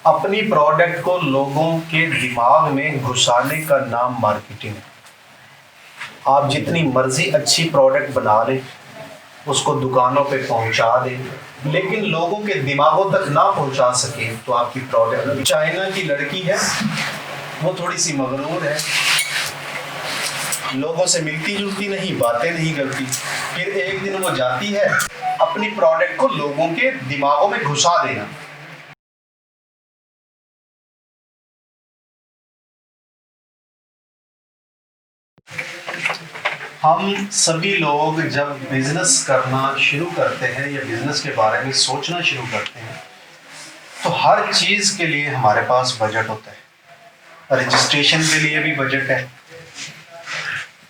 اپنی پروڈکٹ کو لوگوں کے دماغ میں گھسانے کا نام مارکیٹنگ ہے۔ آپ جتنی مرضی اچھی پروڈکٹ بنا لیں، اس کو دکانوں پہ پہنچا دیں، لیکن لوگوں کے دماغوں تک نہ پہنچا سکیں تو آپ کی پروڈکٹ۔ چائنا کی لڑکی ہے، وہ تھوڑی سی مغرور ہے، لوگوں سے ملتی جلتی نہیں، باتیں نہیں کرتی، پھر ایک دن وہ جاتی ہے اپنی پروڈکٹ کو لوگوں کے دماغوں میں گھسا دینا۔ ہم سبھی لوگ جب بزنس کرنا شروع کرتے ہیں یا بزنس کے بارے میں سوچنا شروع کرتے ہیں تو ہر چیز کے لیے ہمارے پاس بجٹ ہوتا ہے۔ رجسٹریشن کے لیے بھی بجٹ ہے،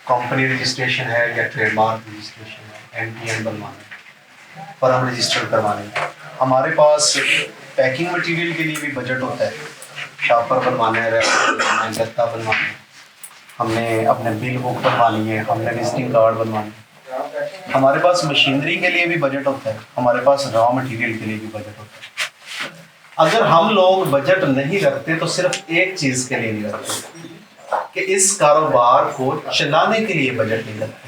کمپنی رجسٹریشن ہے یا ٹریڈ مارک رجسٹریشن ہے، NPN بنوانا ہے، فرم رجسٹر کروانے ہے۔ ہمارے پاس پیکنگ مٹیریل کے لیے بھی بجٹ ہوتا ہے، شاپر بنوانا ہے، ریپر بنوانا ہے، گتا بنوانا ہے، ہم نے اپنے بل بک بنوانی ہے، ہم نے وزٹنگ کارڈ بنوانا ہے۔ ہمارے پاس مشینری کے لیے بھی بجٹ ہوتا ہے، ہمارے پاس را مٹیریل کے لیے بھی بجٹ ہوتا ہے۔ اگر ہم لوگ بجٹ نہیں رکھتے تو صرف ایک چیز کے لیے نہیں رکھتے کہ اس کاروبار کو چلانے کے لیے بجٹ نہیں رکھتے،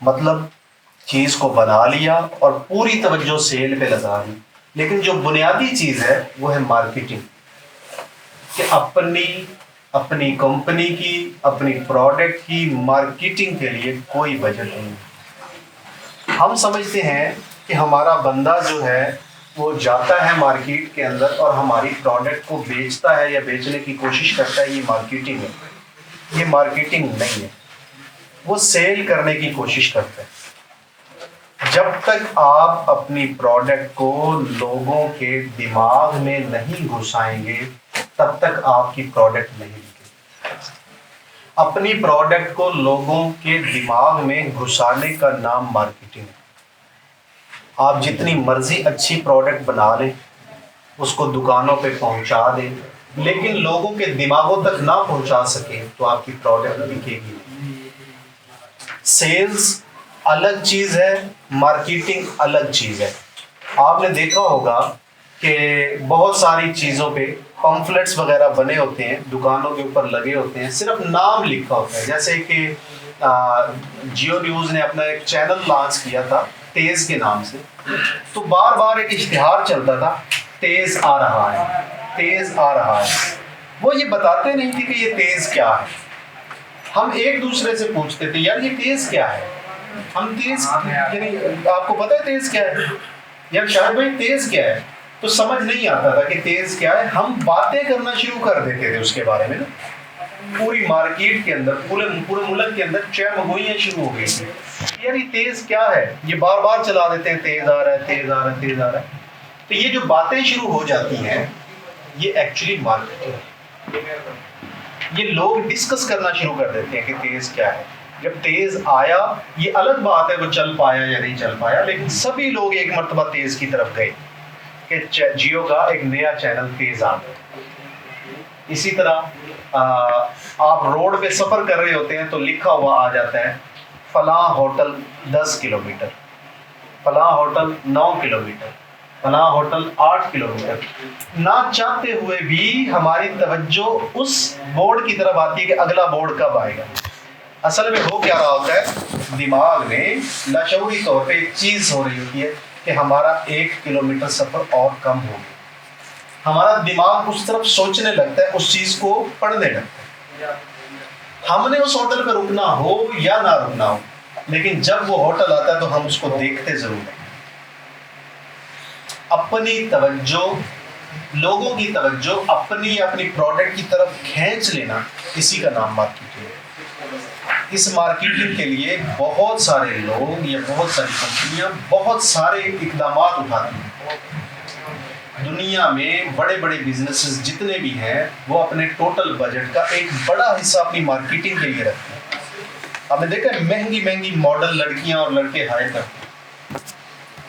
مطلب چیز کو بنا لیا اور پوری توجہ سیل پہ لگا دی، لیکن جو بنیادی چیز ہے وہ ہے مارکیٹنگ، کہ اپنی کمپنی کی، اپنی پروڈکٹ کی مارکیٹنگ کے لیے کوئی بجٹ نہیں۔ ہم سمجھتے ہیں کہ ہمارا بندہ جو ہے وہ جاتا ہے مارکیٹ کے اندر اور ہماری پروڈکٹ کو بیچتا ہے یا بیچنے کی کوشش کرتا ہے، یہ مارکیٹنگ ہے۔ یہ مارکیٹنگ نہیں ہے، وہ سیل کرنے کی کوشش کرتا ہے۔ جب تک آپ اپنی پروڈکٹ کو لوگوں کے دماغ میں نہیں گھسائیں گے تب تک آپ کی پروڈکٹ نہیں بکے گی۔ اپنی پروڈکٹ کو لوگوں کے دماغ میں گھسانے کا نام مارکیٹنگ ہے۔ آپ جتنی مرضی اچھی پروڈکٹ بنا لیں، اس کو دکانوں پہ پہنچا دیں، لیکن لوگوں کے دماغوں تک نہ پہنچا سکیں تو آپ کی پروڈکٹ بکے گی۔ سیلز الگ چیز ہے، مارکیٹنگ الگ چیز ہے۔ آپ نے دیکھا ہوگا کہ بہت ساری چیزوں پہ پمفلٹس وغیرہ بنے ہوتے ہیں، دکانوں کے اوپر لگے ہوتے ہیں، صرف نام لکھا ہوتا ہے۔ جیسے کہ جیو نیوز نے اپنا ایک چینل لانچ کیا تھا تیز کے نام سے، تو بار بار ایک اشتہار چلتا تھا، تیز آ رہا ہے، تیز آ رہا ہے۔ وہ یہ بتاتے نہیں تھے کہ یہ تیز کیا ہے۔ ہم ایک دوسرے سے پوچھتے تھے، یار یہ تیز کیا ہے؟ ہم تیز یعنی آپ کو پتہ ہے تیز کیا ہے؟ یار شاہد بھائی تیز کیا ہے؟ تو سمجھ نہیں آتا تھا کہ تیز کیا ہے۔ ہم باتیں کرنا شروع کر دیتے تھے اس کے بارے میں نا، پوری مارکیٹ کے اندر، پورے ملک کے اندر چہمگوئیاں شروع ہو گئی تھی، یار یہ تیز کیا ہے؟ یہ بار بار چلا دیتے ہیں، تیز آ رہا ہے، تیز آ رہا ہے، تیز آ رہا ہے۔ تو یہ جو باتیں شروع ہو جاتی ہیں یہ ایکچولی مارکیٹنگ ہے۔ یہ لوگ ڈسکس کرنا شروع کر دیتے ہیں کہ تیز کیا ہے۔ جب تیز آیا، یہ الگ بات ہے وہ چل پایا یا نہیں چل پایا، لیکن سبھی لوگ ایک مرتبہ تیز کی طرف گئے کہ جیو کا ایک نیا چینل تیز آ گیا۔ اسی طرح آپ روڈ پہ سفر کر رہے ہوتے ہیں تو لکھا ہوا آ جاتا ہے فلاں ہوٹل 10 کلومیٹر، فلاں ہوٹل 9 کلومیٹر، فلاں ہوٹل 8 کلومیٹر۔ نہ چاہتے ہوئے بھی ہماری توجہ اس بورڈ کی طرف آتی ہے کہ اگلا بورڈ کب آئے گا۔ اصل میں ہو کیا رہا ہوتا ہے، دماغ میں لاشعوری طور پہ ایک چیز ہو رہی ہوتی ہے کہ ہمارا 1 کلومیٹر سفر اور کم ہو گیا۔ ہمارا دماغ اس طرف سوچنے لگتا ہے، اس چیز کو پڑھنے لگتا ہے۔ ہم نے اس ہوٹل پہ رکنا ہو یا نہ رکنا ہو، لیکن جب وہ ہوٹل آتا ہے تو ہم اس کو دیکھتے ضرور ہیں۔ اپنی توجہ، لوگوں کی توجہ اپنی پروڈکٹ کی طرف کھینچ لینا، اسی کا نام مارکیٹنگ ہے۔ اس مارکیٹنگ کے لیے بہت سارے لوگ یا بہت ساری کمپنیاں بہت سارے اقدامات اٹھاتی ہیں۔ دنیا میں بڑے بڑے بزنسز جتنے بھی ہیں وہ اپنے ٹوٹل بجٹ کا ایک بڑا حصہ اپنی مارکیٹنگ کے لیے رکھتے ہیں۔ آپ نے دیکھا ہے مہنگی مہنگی ماڈل لڑکیاں اور لڑکے ہائر کرتے ہیں،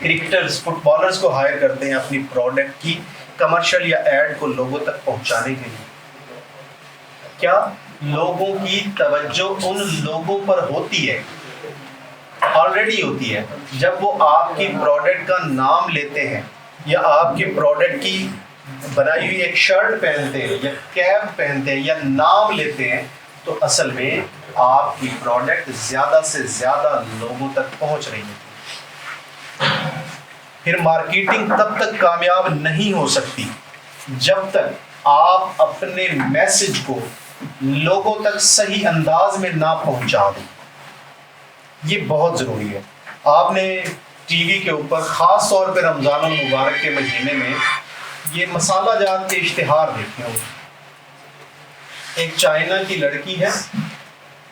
کرکٹرز، فٹ بالرز کو ہائر کرتے ہیں اپنی پروڈکٹ کی کمرشل یا ایڈ کو لوگوں تک پہنچانے کے لیے۔ کیا لوگوں کی توجہ ان لوگوں پر ہوتی ہے، آلریڈی ہوتی ہے، جب وہ آپ کی پروڈکٹ کا نام لیتے ہیں یا آپ کی پروڈکٹ کی بنائی ہوئی ایک شرٹ پہنتے ہیں یا کیپ پہنتے ہیں یا نام لیتے ہیں تو اصل میں آپ کی پروڈکٹ زیادہ سے زیادہ لوگوں تک پہنچ رہی ہے. پھر مارکیٹنگ تب تک کامیاب نہیں ہو سکتی جب تک آپ اپنے میسج کو لوگوں تک صحیح انداز میں نہ پہنچا دیں. یہ بہت ضروری ہے. آپ نے ٹی وی کے اوپر خاص طور پہ رمضان المبارک کے مہینے میں یہ مسالہ جات کے اشتہار دیکھے ہوں. ایک چائنا کی لڑکی ہے,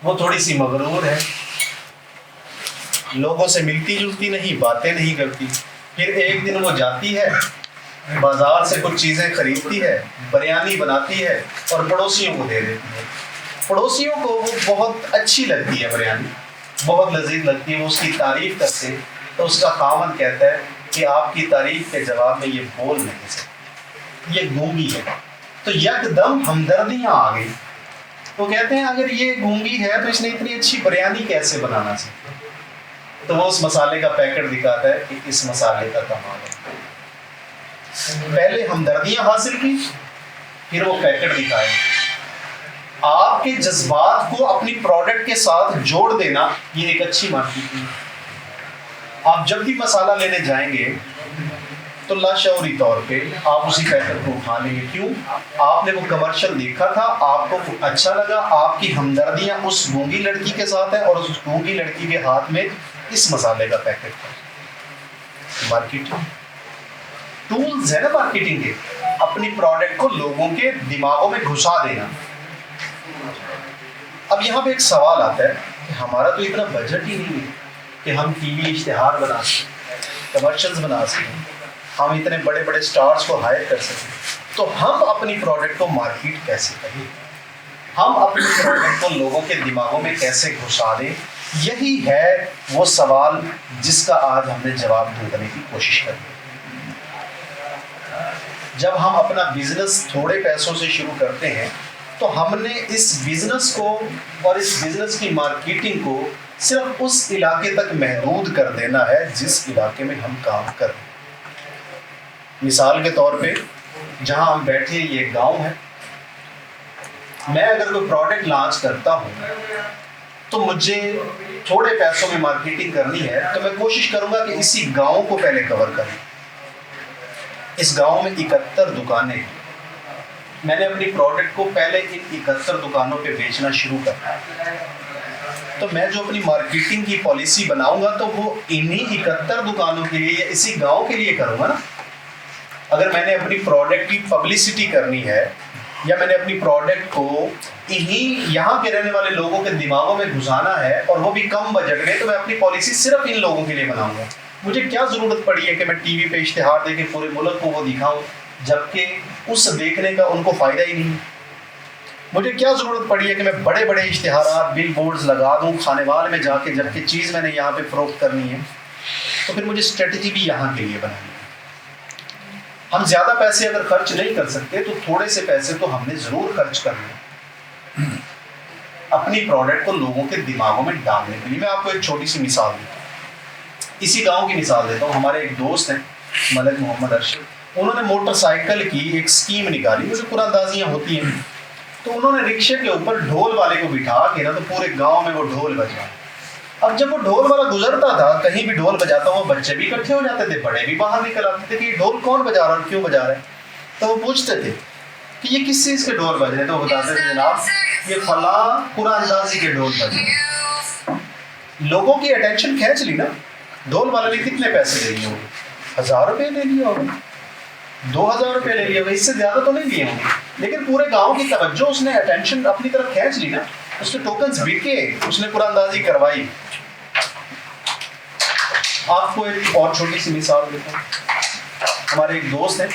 وہ تھوڑی سی مغرور ہے, لوگوں سے ملتی جلتی نہیں, باتیں نہیں کرتی. پھر ایک دن وہ جاتی ہے بازار سے کچھ چیزیں خریدتی ہے, بریانی بناتی ہے اور پڑوسیوں کو دے دیتی ہے. پڑوسیوں کو وہ بہت اچھی لگتی ہے, بریانی بہت لذیذ لگتی ہے, وہ اس کی تعریف کرتے ہیں. تو اس کا خاوند کہتا ہے کہ آپ کی تعریف کے جواب میں یہ بول نہیں سکتی, یہ گونگی ہے. تو یکدم ہمدردیاں آ گئی. تو کہتے ہیں اگر یہ گونگی ہے تو اس نے اتنی اچھی بریانی کیسے بنانا سیکھا. تو وہ اس مسالے کا پیکٹ دکھاتا ہے کہ اس مسالے کا کمال ہے. پہلے ہمدردیاں حاصل کی, پھر وہ پیکٹ دکھائے. آپ کے جذبات کو اپنی پروڈکٹ کے ساتھ جوڑ دینا یہ ایک اچھی مارکیٹنگ ہے. آپ جب بھی مسالہ لینے جائیں گے تو لاشعوری طور پہ آپ اسی پیکٹ کو اٹھا لیں گے. کیوں؟ آپ نے وہ کمرشل دیکھا تھا, آپ کو اچھا لگا, آپ کی ہمدردیاں اس گونگی لڑکی کے ساتھ ہیں اور اس گونگی لڑکی کے ہاتھ میں اس مسالے کا پیکٹ تھا. مارکیٹنگ ٹولز ہے نا مارکیٹنگ کے, اپنی پروڈکٹ کو لوگوں کے دماغوں میں گھسا دینا. اب یہاں پہ ایک سوال آتا ہے کہ ہمارا تو اتنا بجٹ ہی نہیں ہے کہ ہم ٹی وی اشتہار بنا سکیں, کمرشلز بنا سکیں, ہم اتنے بڑے بڑے سٹارز کو ہائر کر سکیں. تو ہم اپنی پروڈکٹ کو مارکیٹ کیسے کریں, ہم اپنی پروڈکٹ کو لوگوں کے دماغوں میں کیسے گھسا دیں. یہی ہے وہ سوال جس کا آج ہم نے جواب ڈھونڈنے کی کوشش کرنی. جب ہم اپنا بزنس تھوڑے پیسوں سے شروع کرتے ہیں تو ہم نے اس بزنس کو اور اس بزنس کی مارکیٹنگ کو صرف اس علاقے تک محدود کر دینا ہے جس علاقے میں ہم کام کر رہے ہیں. مثال کے طور پہ جہاں ہم بیٹھے یہ ایک گاؤں ہے, میں اگر کوئی پروڈکٹ لانچ کرتا ہوں تو مجھے تھوڑے پیسوں میں مارکیٹنگ کرنی ہے تو میں کوشش کروں گا کہ اسی گاؤں کو پہلے کور کروں. اس گاؤں میں 71 دکانیں ہیں, میں نے اپنی پروڈکٹ کو پہلے ان 71 دکانوں پہ بیچنا شروع کرنا ہے. تو میں جو اپنی مارکیٹنگ کی پالیسی بناؤں گا تو وہ انہی 71 دکانوں کے لیے یا اسی گاؤں کے لیے کروں گا نا. اگر میں نے اپنی پروڈکٹ کی پبلسٹی کرنی ہے یا میں نے اپنی پروڈکٹ کو انہی یہاں کے رہنے والے لوگوں کے دماغوں میں گھسانا ہے اور وہ بھی کم بجٹ میں, تو میں اپنی پالیسی صرف ان لوگوں کے لیے بناؤں گا. مجھے کیا ضرورت پڑی ہے کہ میں ٹی وی پہ اشتہار دے کے پورے ملک کو وہ دکھاؤں جبکہ اس دیکھنے کا ان کو فائدہ ہی نہیں. مجھے کیا ضرورت پڑی ہے کہ میں بڑے بڑے اشتہارات بل بورڈز لگا دوں کھانے والے میں جا کے جبکہ چیز میں نے یہاں پہ فروخت کرنی ہے. تو پھر مجھے اسٹریٹجی بھی یہاں کے لیے بنانی ہے. ہم زیادہ پیسے اگر خرچ نہیں کر سکتے تو تھوڑے سے پیسے تو ہم نے ضرور خرچ کرنے اپنی پروڈکٹ کو لوگوں کے دماغوں میں ڈالنے کے لیے. میں آپ کو ایک چھوٹی سی مثال دیتا ہوں, اسی گاؤں کی مثال دیتا ہوں. ہمارے ایک دوست ہیں ملک محمد ارشد, انہوں نے موٹر سائیکل کی ایک اسکیم نکالی. مجھے قرآن اندازیاں ہوتی ہیں تو انہوں نے رکشے کے اوپر ڈھول والے کو بٹھا کے نا تو پورے گاؤں میں وہ ڈھول بجا. اب جب وہ ڈھول والا گزرتا تھا کہیں بھی ڈھول بجاتا, وہ بچے بھی اکٹھے ہو جاتے تھے, بڑے بھی باہر نکل آتے تھے کہ یہ ڈھول کون بجا رہا ہے, کیوں بجا رہا ہے. تو وہ پوچھتے تھے کہ یہ کس چیز کے ڈھول بج رہے ہیں, تو وہ بتاتے تھے جناب یہ فلاں قرآن اندازی کے ڈھول بج رہے ہیں. لوگوں کی اٹینشن کھینچ لی نا. ڈھول والے نے کتنے پیسے لے لیے ہوں گے, 1000 روپے لے لیے ہوگے, 2000 روپے لے لیے ہوگے, اس سے زیادہ تو نہیں لیے ہوں گے. لیکن پورے گاؤں کی توجہ اس نے اٹینشن اپنی طرف کھینچ لی نا, اس کے ٹوکنز بکے, اس نے قرآن اندازی کروائی. آپ کو ایک اور چھوٹی سی مثال دیتا ہوں. ہمارے ایک دوست ہیں,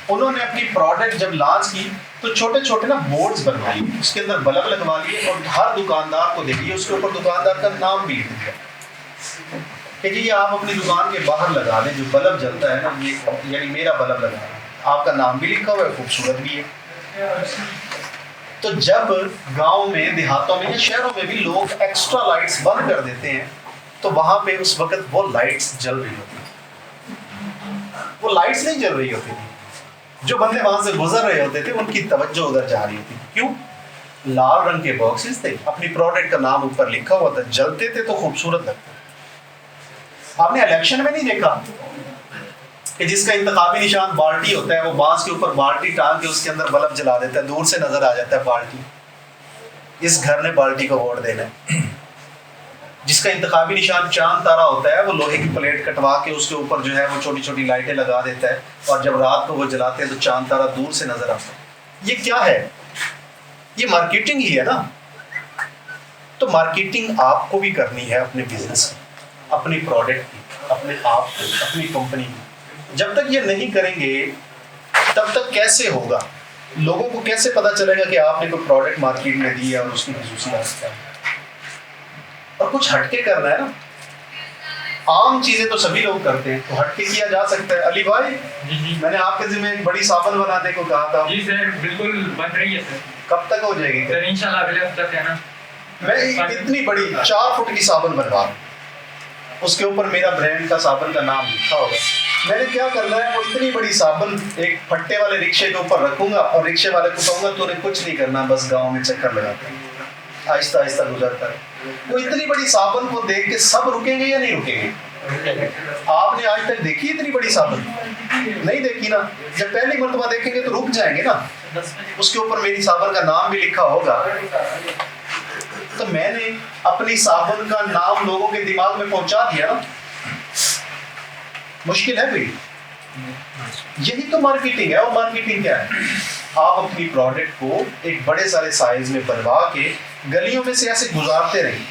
انہوں نے اپنی پروڈکٹ جب لانچ کی تو چھوٹے چھوٹے نا بورڈز بنوائی, اس کے اندر بلب لگوا لیے اور ہر دکاندار کو دے دیے. اس کے اوپر دکاندار کا نام بھی لکھ دیا کہ جی یہ آپ اپنی دکان کے باہر لگا دیں, جو بلب جلتا ہے نا یہ یعنی میرا بلب لگا ہے, آپ کا نام بھی لکھا ہوا ہے, خوبصورت بھی ہے. تو جب گاؤں میں دیہاتوں میں یا شہروں میں بھی لوگ ایکسٹرا لائٹس بند کر دیتے ہیں تو وہاں پہ اس وقت وہ لائٹس جل رہی ہوتی ہیں. وہ لائٹس نہیں جل رہی ہوتی, جو بندے وہاں سے گزر رہے ہوتے تھے ان کی توجہ ادھر جا رہی تھی. کیوں؟ لال رنگ کے باکسز تھے, اپنی پروڈکٹ کا نام اوپر لکھا ہوا تھا, جلتے تھے تو خوبصورت لگتے. آپ نے الیکشن میں نہیں دیکھا کہ جس کا انتخابی نشان بالٹی ہوتا ہے, وہ بانس کے اوپر بالٹی ٹانگ کے اس کے اندر بلب جلا دیتا ہے, دور سے نظر آ جاتا ہے بالٹی, اس گھر نے بالٹی کو ووٹ دینا ہے. جس کا انتخابی نشان چاند تارا ہوتا ہے, وہ لوہے کی پلیٹ کٹوا کے اس کے اوپر جو ہے وہ چھوٹی چھوٹی لائٹیں لگا دیتا ہے, اور جب رات کو وہ جلاتے ہیں تو چاند تارا دور سے نظر آتا ہے. یہ کیا ہے؟ یہ مارکیٹنگ ہی ہے نا. تو مارکیٹنگ آپ کو بھی کرنی ہے اپنے بزنس کی, اپنی پروڈکٹ کی, اپنے آپ کی, اپنی کمپنی کی. جب تک یہ نہیں کریں گے تب تک کیسے ہوگا؟ لوگوں کو کیسے پتا چلے گا کہ آپ نے کوئی پروڈکٹ مارکیٹ میں دی ہے اور اس کی خصوصیات کیا ہے؟ اور کچھ ہٹ کے کرنا ہے نا. عام چیزیں تو سبھی لوگ کرتے ہیں, تو ہٹ کے کیا جا سکتا ہے. علی بھائی, میں نے آپ کے ذمہ ایک بڑی صابن بنانے کو کہا تھا. جی سر, بالکل بن رہی ہے سر. کب تک ہو جائے گی سر؟ انشاءاللہ اگلے ہفتے ہے نا. میں اتنی بڑی 4 فٹ کی صابن بنوا رہا ہوں, اس کے اوپر میرا برانڈ کا صابن کا نام لکھا ہوگا. میں نے کیا کرنا ہے, وہ اتنی بڑی صابن ایک پھٹے والے رکشے کے اوپر رکھوں گا اور رکشے والے کو کہوں گا تو نے کچھ نہیں کرنا, بس گاؤں میں چکر لگاتے ہیں, آہستہ آہستہ گزرتا ہے. وہ اتنی بڑی صابن کو دیکھ کے سب رکیں گے یا نہیں رکیں گے؟ آپ نے آج تک دیکھی اتنی بڑی صابن؟ نہیں دیکھی نا. جب پہلی مرتبہ دیکھیں گے تو رک جائیں گے نا. اس کے اوپر میری صابن کا نام بھی لکھا ہوگا. تو میں نے اپنی صابن کا نام لوگوں کے دماغ میں پہنچا دیا نا. مشکل ہے بھائی, یہی تو مارکیٹنگ ہے. اور مارکیٹنگ کیا ہے؟ آپ اپنی پروڈکٹ کو ایک بڑے سارے سائز میں بنوا کے گلیوں میں سے ایسے گزارتے رہیں,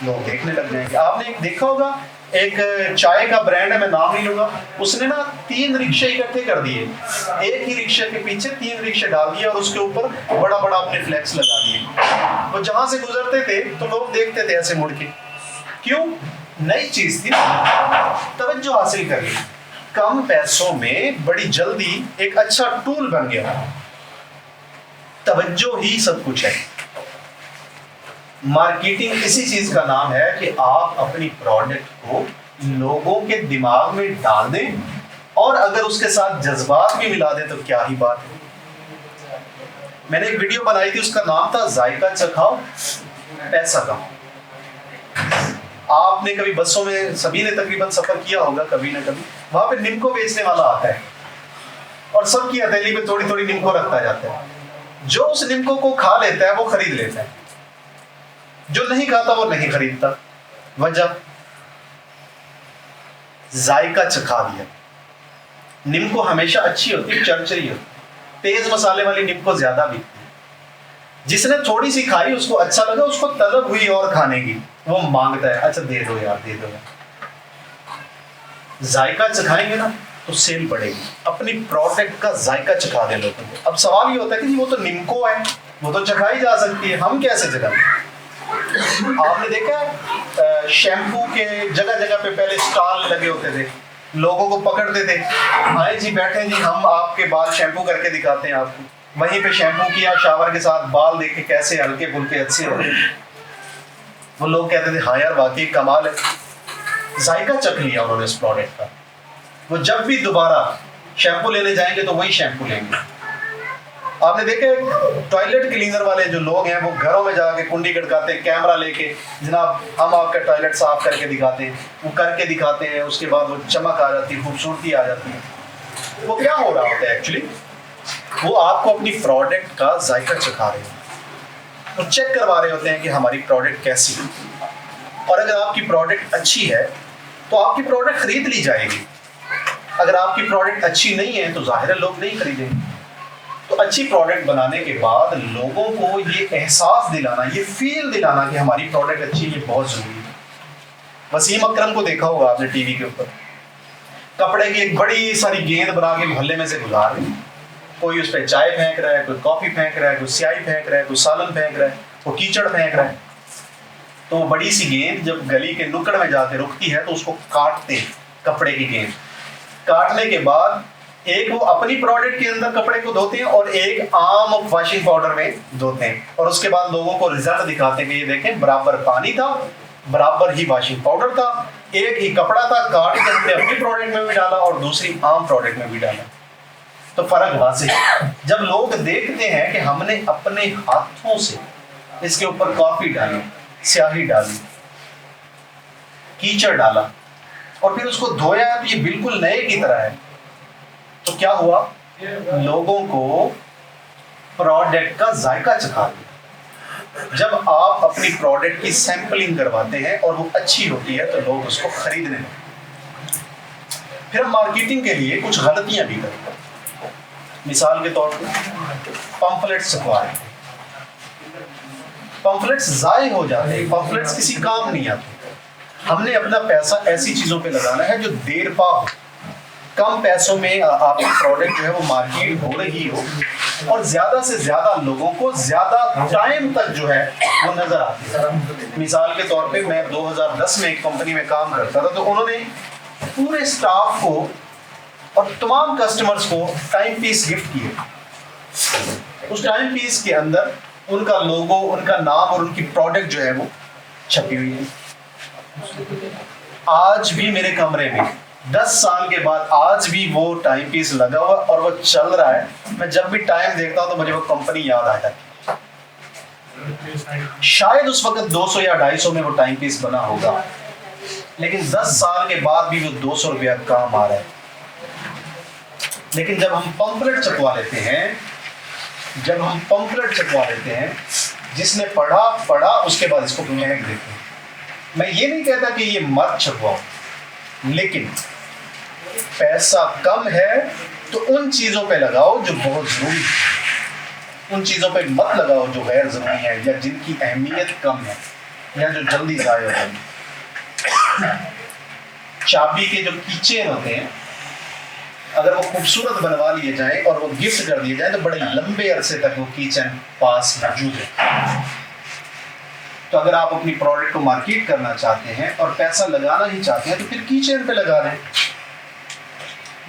لوگ دیکھنے لگ جائیں گے. آپ نے دیکھا ہوگا ایک چائے کا برانڈ ہے, میں نام نہیں لوں گا, اس نے نا 3 رکشے اکٹھے کر دیے, ایک ہی رکشے کے پیچھے 3 رکشے ڈال دیے اور اس کے اوپر بڑا بڑا اپنے فلیکس لگا دیے. وہ جہاں سے گزرتے تھے تو لوگ دیکھتے تھے ایسے مڑ کے. کیوں؟ نئی چیز تھی, توجہ حاصل کر لی. کم پیسوں میں بڑی جلدی ایک اچھا ٹول بن گیا. توجہ ہی سب کچھ ہے. مارکیٹنگ اسی چیز کا نام ہے کہ آپ اپنی پروڈکٹ کو لوگوں کے دماغ میں ڈال دیں, اور اگر اس کے ساتھ جذبات بھی ملا دیں تو کیا ہی بات ہے. میں نے ایک ویڈیو بنائی تھی, اس کا نام تھا ذائقہ چکھاؤ پیسہ کماؤ. آپ نے کبھی بسوں میں, سبھی نے تقریباً سفر کیا ہوگا کبھی نہ کبھی, وہاں پہ نمکو بیچنے والا آتا ہے اور سب کی ہتھیلی پہ تھوڑی تھوڑی نمکو رکھتا جاتا ہے. جو اس نمکو کو کھا لیتا ہے وہ خرید لیتا ہے, جو نہیں کھاتا وہ نہیں خریدتا. وجہ ذائقہ چکھا دیا. نمکو ہمیشہ اچھی ہوتی ہے, چرچری ہوتی, تیز مسالے والی نمکو زیادہ بھی. جس نے تھوڑی سی کھائی اس کو اچھا لگا, اس کو طلب ہوئی اور کھانے کی, وہ مانگتا ہے اچھا دے دو یار, دے دو یار. ذائقہ چکھائیں گے نا تو سیل بڑھے گی. اپنی پروڈکٹ کا ذائقہ چکھا دے لوگوں کو. اب سوال یہ ہوتا ہے کہ وہ تو نمکو ہے, وہ تو چکھائی جا سکتی ہے, ہم کیسے چکھائیں؟ آپ نے دیکھا شیمپو کے جگہ جگہ پہ پہلے اسٹال لگے ہوتے تھے, لوگوں کو پکڑتے تھے, آئے جی بیٹھے جی, ہم آپ کے بال شیمپو کر کے دکھاتے ہیں آپ کو. وہیں پہ شیمپو کیا, شاور کے ساتھ بال دیکھے کیسے ہلکے پھلکے اچھے ہوتے. وہ لوگ کہتے تھے ہاں یار واقعی کمال ہے. ذائقہ چکھ لیا انہوں نے اس پروڈکٹ کا. وہ جب بھی دوبارہ شیمپو لینے جائیں گے تو وہی شیمپو لیں گے. آپ نے دیکھا ٹوائلٹ کلینر والے جو لوگ ہیں وہ گھروں میں جا کے کنڈی کھٹکاتے ہیں, کیمرہ لے کے, جناب ہم آپ کا ٹوائلٹ صاف کر کے دکھاتے ہیں. وہ کر کے دکھاتے ہیں, اس کے بعد وہ چمک آ جاتی ہے, خوبصورتی آ جاتی ہے. وہ کیا ہو رہا ہوتا ہے ایکچولی؟ وہ آپ کو اپنی پروڈکٹ کا ذائقہ چکھا رہے ہیں, وہ چیک کروا رہے ہوتے ہیں کہ ہماری پروڈکٹ کیسی ہے. اور اگر آپ کی پروڈکٹ اچھی ہے تو آپ کی پروڈکٹ خرید لی جائے گی. اگر آپ کی پروڈکٹ اچھی نہیں ہے تو ظاہر ہے لوگ نہیں خریدیں گے. تو اچھی پروڈکٹ بنانے کے بعد لوگوں کو یہ احساس دلانا, یہ فیل دلانا کہ ہماری پروڈکٹ اچھی ہے, یہ بہت ضروری ہے. وسیم اکرم کو دیکھا ہوگا آپ نے ٹی وی کے اوپر, کپڑے کی ایک بڑی ساری گیند بنا کے محلے میں سے گزار رہے ہیں. کوئی اس پہ چائے پھینک رہا ہے, کوئی کافی پھینک رہا ہے, کوئی سیاہی پھینک رہا ہے, کوئی سالن پھینک رہا ہے, کوئی کیچڑ پھینک رہا ہے. تو وہ بڑی سی گیند جب گلی کے نکڑ میں جا کے رکتی ہے تو اس کو کاٹتے ہیں. کپڑے کی گیند کاٹنے کے بعد ایک وہ اپنی پروڈکٹ کے اندر کپڑے کو دھوتے ہیں اور ایک عام واشنگ پاؤڈر میں دھوتے ہیں, اور اس کے بعد لوگوں کو رزلٹ دکھاتے ہیں کہ یہ دیکھیں برابر پانی تھا, برابر ہی واشنگ پاؤڈر تھا, ایک ہی کپڑا تھا, کاٹ کے ہم نے اپنی پروڈکٹ میں بھی ڈالا اور دوسری عام پروڈکٹ میں بھی ڈالا. تو فرق واضح ہے۔ جب لوگ دیکھتے ہیں کہ ہم نے اپنے ہاتھوں سے اس کے اوپر کافی ڈالی، سیاہی ڈالی، کیچڑ ڈالا اور پھر اس کو دھویا تو یہ بالکل نئے کی طرح ہے، تو کیا ہوا؟ لوگوں کو پروڈکٹ کا ذائقہ چکھا دیا۔ جب آپ اپنی پروڈکٹ کی سیمپلنگ کرواتے ہیں اور وہ اچھی ہوتی ہے تو لوگ اس کو خریدنے لگتے ہیں۔ پھر ہم مارکیٹنگ کے لیے کچھ غلطیاں بھی کرتے ہیں۔ مثال کے طور پر پمفلیٹس چھپوا رہے ہیں، پمفلیٹس ضائع ہو جاتے ہیں، پمفلیٹس کسی کام نہیں آتے۔ ہم نے اپنا پیسہ ایسی چیزوں پہ لگانا ہے جو دیر پا ہو، کم پیسوں میں آپ کی پروڈکٹ جو ہے وہ مارکیٹ ہو رہی ہو اور زیادہ سے زیادہ لوگوں کو زیادہ ٹائم تک جو ہے وہ نظر آتی ہے۔ مثال کے طور پہ میں 2010 میں ایک کمپنی میں کام کرتا تھا، تو انہوں نے پورے سٹاف کو اور تمام کسٹمرز کو ٹائم پیس گفٹ کیے۔ اس ٹائم پیس کے اندر ان کا لوگو، ان کا نام اور ان کی پروڈکٹ جو ہے وہ چھپی ہوئی ہے۔ آج بھی میرے کمرے میں 10 سال کے بعد آج بھی وہ ٹائم پیس لگا ہوا اور وہ چل رہا ہے۔ میں جب بھی ٹائم دیکھتا ہوں تو مجھے وہ کمپنی یاد آ جاتی ہے۔ شاید اس وقت 200 یا 250 میں وہ ٹائم پیس بنا ہوگا، لیکن 10 سال کے بعد بھی وہ 200 روپیہ کام آ رہا ہے۔ لیکن جب ہم پمفلٹ چھپوا لیتے ہیں، جس نے پڑھا اس کے بعد اس کو پھینک دیتے ہیں۔ میں یہ نہیں کہتا کہ یہ مت چھپواؤ، لیکن پیسہ کم ہے تو ان چیزوں پہ لگاؤ جو بہت ضروری ہے، ان چیزوں پہ مت لگاؤ جو غیر ضروری ہے یا جن کی اہمیت کم ہے یا جو جلدی ضائع ہو جائے۔ چابی کے جو کی چین ہوتے ہیں، اگر وہ خوبصورت بنوا لیے جائیں اور وہ گفٹ کر دیے جائیں تو بڑے لمبے عرصے تک وہ کی چین پاس موجود ہے۔ تو اگر آپ اپنی پروڈکٹ کو مارکیٹ کرنا چاہتے ہیں اور پیسہ لگانا ہی چاہتے ہیں تو پھر کی چین پہ لگا دیں،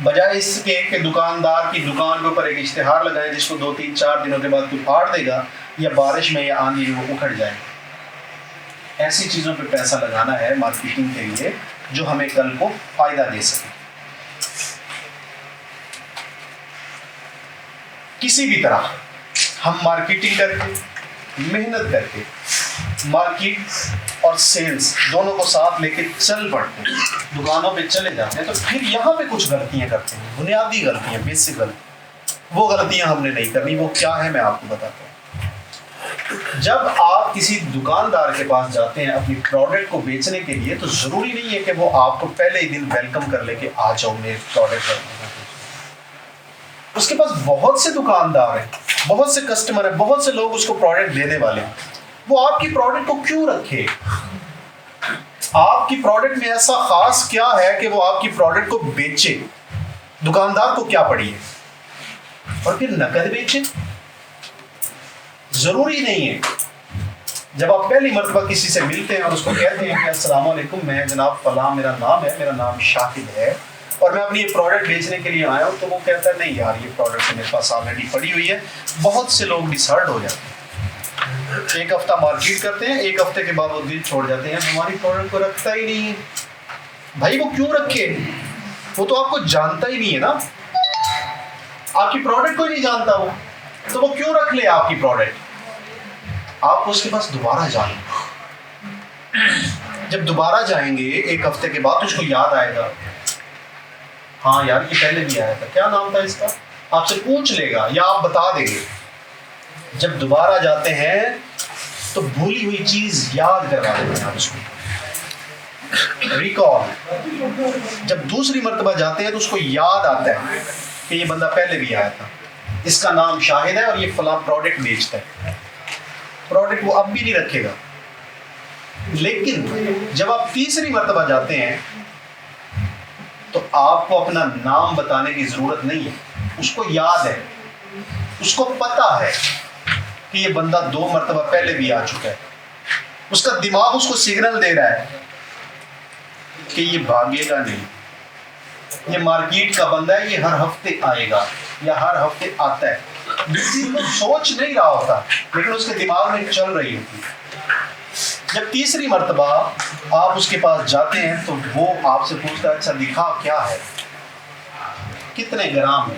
بجائے اس کے کہ دکاندار کی دکان کے اوپر ایک اشتہار لگائیں جس کو 2-3-4 دنوں کے بعد کوئی پھاڑ دے گا یا بارش میں یا آندھی میں وہ اکھڑ جائے۔ ایسی چیزوں پہ پیسہ لگانا ہے مارکیٹنگ کے لیے جو ہمیں کل کو فائدہ دے سکے۔ کسی بھی طرح ہم مارکیٹنگ کر کے، محنت کر کے، مارکیٹ اور سیلز دونوں کو ساتھ لے کے چل پڑتے ہیں، دکانوں پہ چلے جاتے ہیں، تو پھر یہاں پہ کچھ غلطیاں کرتے ہیں، بنیادی غلطیاں، بیسک غلطیاں۔ وہ غلطیاں ہم نے نہیں کرنی۔ وہ کیا ہے میں آپ کو بتاتا ہوں۔ جب آپ کسی دکاندار کے پاس جاتے ہیں اپنی پروڈکٹ کو بیچنے کے لیے تو ضروری نہیں ہے کہ وہ آپ کو پہلے ہی دن ویلکم کر لے کہ آ جاؤ میرے پروڈکٹ۔ اس کے پاس بہت سے دکاندار ہیں، بہت سے کسٹمر ہیں، بہت سے لوگ اس کو پروڈکٹ دینے والے ہیں۔ وہ آپ کی پروڈکٹ کو کیوں رکھے؟ آپ کی پروڈکٹ میں ایسا خاص کیا ہے کہ وہ آپ کی پروڈکٹ کو بیچے؟ دکاندار کو کیا پڑی ہے؟ اور پھر نقد بیچے؟ ضروری نہیں ہے۔ جب آپ پہلی مرتبہ کسی سے ملتے ہیں اور اس کو کہتے ہیں کہ السلام علیکم، میں جناب فلاں، میرا نام ہے، میرا نام شاہد ہے اور میں اپنی یہ پروڈکٹ بیچنے کے لیے آیا ہوں، تو وہ کہتا ہے نہیں یار یہ پروڈکٹ میرے پاس آلریڈی پڑی ہوئی ہے۔ بہت سے لوگ ڈس ہرٹ ہو جاتے ہیں، ایک ہفتہ مارکیٹ کرتے ہیں، ایک ہفتے کے بعد وہ دل چھوڑ جاتے ہیں، ہماری پروڈکٹ کو رکھتا ہی نہیں ہے۔ بھائی وہ کیوں رکھے؟ وہ تو آپ کو جانتا ہی نہیں ہے نا، آپ کی پروڈکٹ کو ہی نہیں جانتا وہ، تو وہ کیوں رکھ لے آپ کی پروڈکٹ؟ آپ اس کے پاس دوبارہ جائیں۔ جب دوبارہ جائیں گے ایک ہفتے کے بعد اس کو یاد آئے گا، ہاں یار یہ پہلے بھی آیا تھا، کیا نام تھا اس کا؟ آپ سے پوچھ لے گا یا آپ بتا دیں گے۔ جب دوبارہ جاتے ہیں تو بھولی ہوئی چیز یاد کروا دیتے ہیں آپ اس کو، ریکال۔ جب دوسری مرتبہ جاتے ہیں تو اس کو یاد آتا ہے کہ یہ بندہ پہلے بھی آیا تھا، اس کا نام شاہد ہے اور یہ فلاں پروڈکٹ بیچتا ہے۔ پروڈکٹ وہ اب بھی نہیں رکھے گا، لیکن جب آپ تیسری مرتبہ جاتے ہیں تو آپ کو اپنا نام بتانے کی ضرورت نہیں ہے، اس کو یاد ہے، اس کو پتا ہے کہ یہ بندہ 2 مرتبہ پہلے بھی آ چکا ہے۔ اس کا دماغ اس کو سگنل دے رہا ہے کہ یہ بھاگے گا نہیں، یہ مارکیٹ کا بندہ ہے، یہ ہر ہفتے آئے گا یا ہر ہفتے آتا ہے۔ وہ سوچ نہیں رہا ہوتا لیکن اس کے دماغ میں چل رہی ہوتی ہے۔ جب تیسری مرتبہ آپ اس کے پاس جاتے ہیں تو وہ آپ سے پوچھتا ہے اچھا دکھا کیا ہے، کتنے گرام ہے،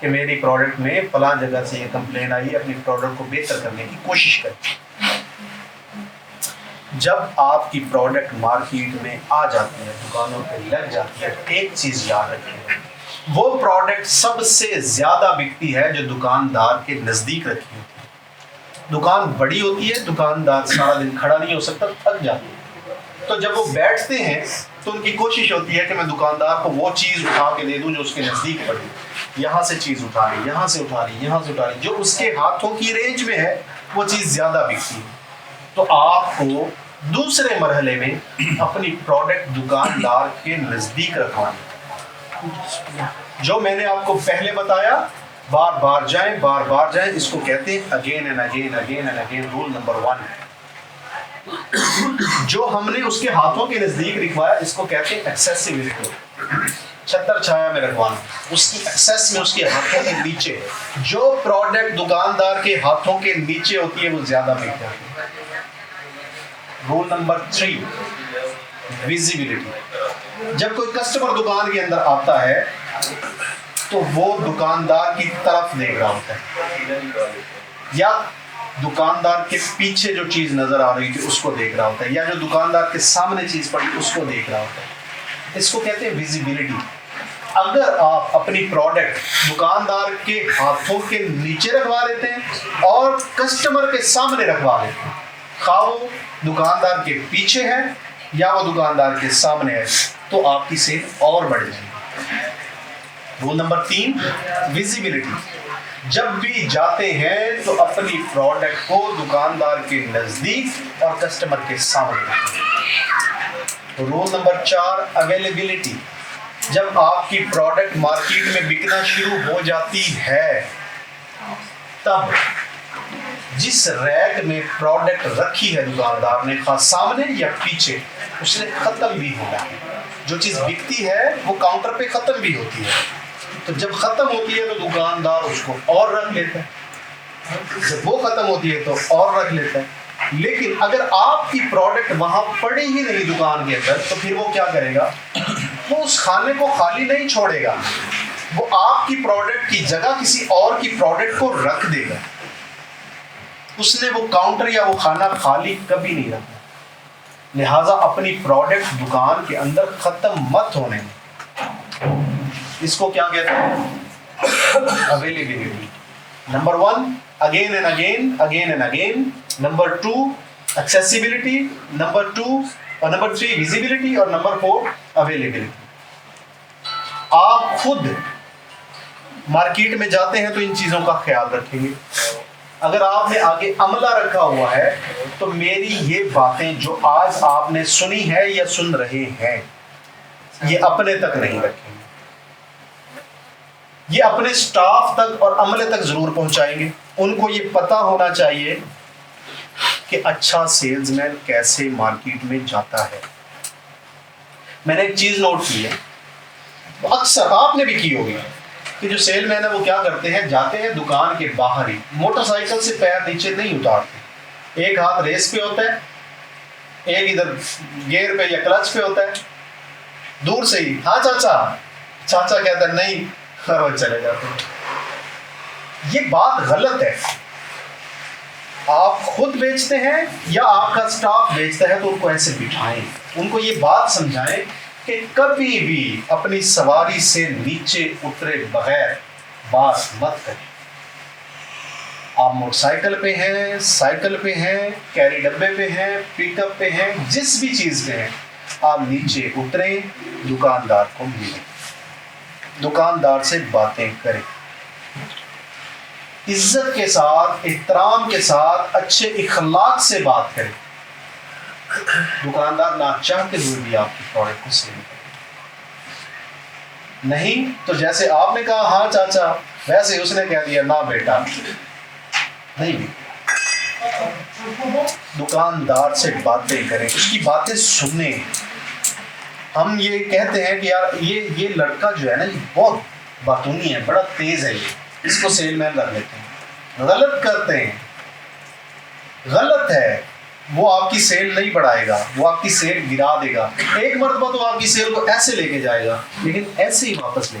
کہ میری پروڈکٹ میں فلاں جگہ سے یہ کمپلین آئی ہے، اپنی پروڈکٹ کو بہتر کرنے کی کوشش کریں۔ جب آپ کی پروڈکٹ مارکیٹ میں آ جاتی ہے، دکانوں پہ لگ جاتی ہے، ایک چیز یاد رکھیں، وہ پروڈکٹ سب سے زیادہ بکتی ہے جو دکاندار کے نزدیک رکھی ہوتی ہے۔ دکان بڑی ہوتی ہے، دکاندار سارا دن کھڑا نہیں ہو سکتا، تھک جاتا ہے، تو جب وہ بیٹھتے ہیں تو ان کی کوشش ہوتی ہے کہ میں دکاندار کو وہ چیز اٹھا کے دے دوں جو اس کے نزدیک پڑے، یہاں سے چیز اٹھا لی، یہاں سے اٹھا لی، یہاں سے اٹھا لی، جو اس کے ہاتھوں کی رینج میں ہے وہ چیز زیادہ بکتی ہے۔ تو آپ کو دوسرے مرحلے میں اپنی پروڈکٹ دکاندار کے نزدیک رکھوانی، جو میں نے آپ کو پہلے بتایا، بار بار جائیں، بار بار جائیں، اس کو کہتے ہیں again and again again and again, roll number 1۔ جو ہم نے اس کے ہاتھوں کے نزدیک رکھوایا اس کو کہتے ہیں ایکسیسیبلٹی، چھتر چھایا میں رکھوانا، اس کی ایکسیس میں، اس کے ہاتھوں کے نیچے۔ جو پروڈکٹ دکاندار کے ہاتھوں کے نیچے ہوتی ہے وہ زیادہ بک جاتی ہے۔ Roll number 3، visibility. جب کوئی کسٹمر دکان کے اندر آتا ہے تو وہ دکاندار کی طرف دیکھ رہا ہوتا ہے، یا دکاندار کے پیچھے جو چیز نظر آ رہی تھی اس کو دیکھ رہا ہوتا ہے، یا جو دکاندار کے سامنے چیز پڑی اس کو دیکھ رہا ہوتا ہے۔ اس کو کہتے ہیں ویزیبلٹی۔ اگر آپ اپنی پروڈکٹ دکاندار کے ہاتھوں کے نیچے رکھوا لیتے ہیں اور کسٹمر کے سامنے رکھوا لیتے ہیں، خواہ وہ دکاندار کے پیچھے ہے یا وہ دکاندار کے سامنے ہے، تو آپ کی سیل اور بڑھ جائے گی۔ Roll number 3، visibility. جب بھی جاتے ہیں تو اپنی پروڈکٹ کو دکاندار کے نزدیک اور کسٹمر کے سامنے رکھیں۔ Roll number 4، availability. جب آپ کی پروڈکٹ مارکیٹ میں بکنا شروع ہو جاتی ہے، تب جس ریک میں پروڈکٹ رکھی ہے دکاندار نے، خاص سامنے یا پیچھے، اس نے ختم بھی ہونا ہے۔ جو چیز بکتی ہے وہ کاؤنٹر پہ ختم بھی ہوتی ہے، تو جب ختم ہوتی ہے تو دکاندار اس کو اور رکھ لیتا ہے، جب وہ ختم ہوتی ہے تو اور رکھ لیتا ہے۔ لیکن اگر آپ کی پروڈکٹ وہاں پڑی ہی نہیں دکان کے اندر، تو پھر وہ کیا کرے گا؟ وہ اس کھانے کو خالی نہیں چھوڑے گا، وہ آپ کی پروڈکٹ کی جگہ کسی اور کی پروڈکٹ کو رکھ دے گا۔ اس نے وہ کاؤنٹر یا وہ کھانا خالی کبھی نہیں رکھا۔ لہٰذا اپنی پروڈکٹ دکان کے اندر ختم مت ہونے میں۔ اس کو کیا کہتے ہیں؟ Availability. Number 1، again and again, again and again. Number 2، accessibility. Number 3، visibility. اور نمبر 4، اویلیبلٹی۔ آپ خود مارکیٹ میں جاتے ہیں تو ان چیزوں کا خیال رکھیں گے۔ اگر آپ نے آگے عملہ رکھا ہوا ہے تو میری یہ باتیں جو آج آپ نے سنی ہے یا سن رہے ہیں، یہ اپنے تک نہیں رکھیں گے، یہ اپنے سٹاف تک اور عملے تک ضرور پہنچائیں گے۔ ان کو یہ پتا ہونا چاہیے کہ اچھا سیلز مین کیسے مارکیٹ میں جاتا ہے۔ میں نے ایک چیز نوٹ کی ہے، اکثر آپ نے بھی کی ہوگی، کہ جو سیل مین ہے وہ کیا کرتے ہیں، جاتے ہیں دکان کے باہر ہی موٹر سائیکل سے پیر نیچے نہیں اتارتے، ایک ہاتھ ریس پہ ہوتا ہے، ایک ادھر گیئر پہ یا کلچ پہ ہوتا ہے، دور سے ہی ہاں چاچا، چاچا کہتا ہے نہیں، اور وہ چلے جاتے ہیں۔ یہ بات غلط ہے۔ آپ خود بیچتے ہیں یا آپ کا سٹاف بیچتا ہے تو ان کو ایسے بٹھائیں، ان کو یہ بات سمجھائیں کہ کبھی بھی اپنی سواری سے نیچے اترے بغیر بات مت کریں۔ آپ موٹر سائیکل پہ ہیں، سائیکل پہ ہیں، کیری ڈبے پہ ہیں، پک اپ پہ ہیں، جس بھی چیز پہ ہیں، آپ نیچے اتریں، دکاندار کو ملیں، دکاندار سے باتیں کریں، عزت کے ساتھ، احترام کے ساتھ، اچھے اخلاق سے بات کریں۔ دکاندار نہ چاہتے ہوئے بھی آپ کی پروڈکٹ کو سیل کریں۔ نہیں تو جیسے آپ نے کہا ہاں چاچا، ویسے ہی اس نے کہہ دیا نہ بیٹا، نہیں بھی۔ دکاندار سے باتیں کریں، اس کی باتیں سنیں۔ ہم یہ کہتے ہیں کہ یار یہ لڑکا جو ہے نا، یہ بہت باتونی ہے، بڑا تیز ہے، یہ اس کو سیل مین رکھ لیتے ہیں۔ غلط کرتے ہیں، غلط ہے۔ وہ آپ کی سیل نہیں بڑھائے گا، وہ آپ کی سیل گرا دے گا۔ ایک مرتبہ تو آپ کی سیل کو ایسے لے کے جائے گا، لیکن ایسے ہی واپس لے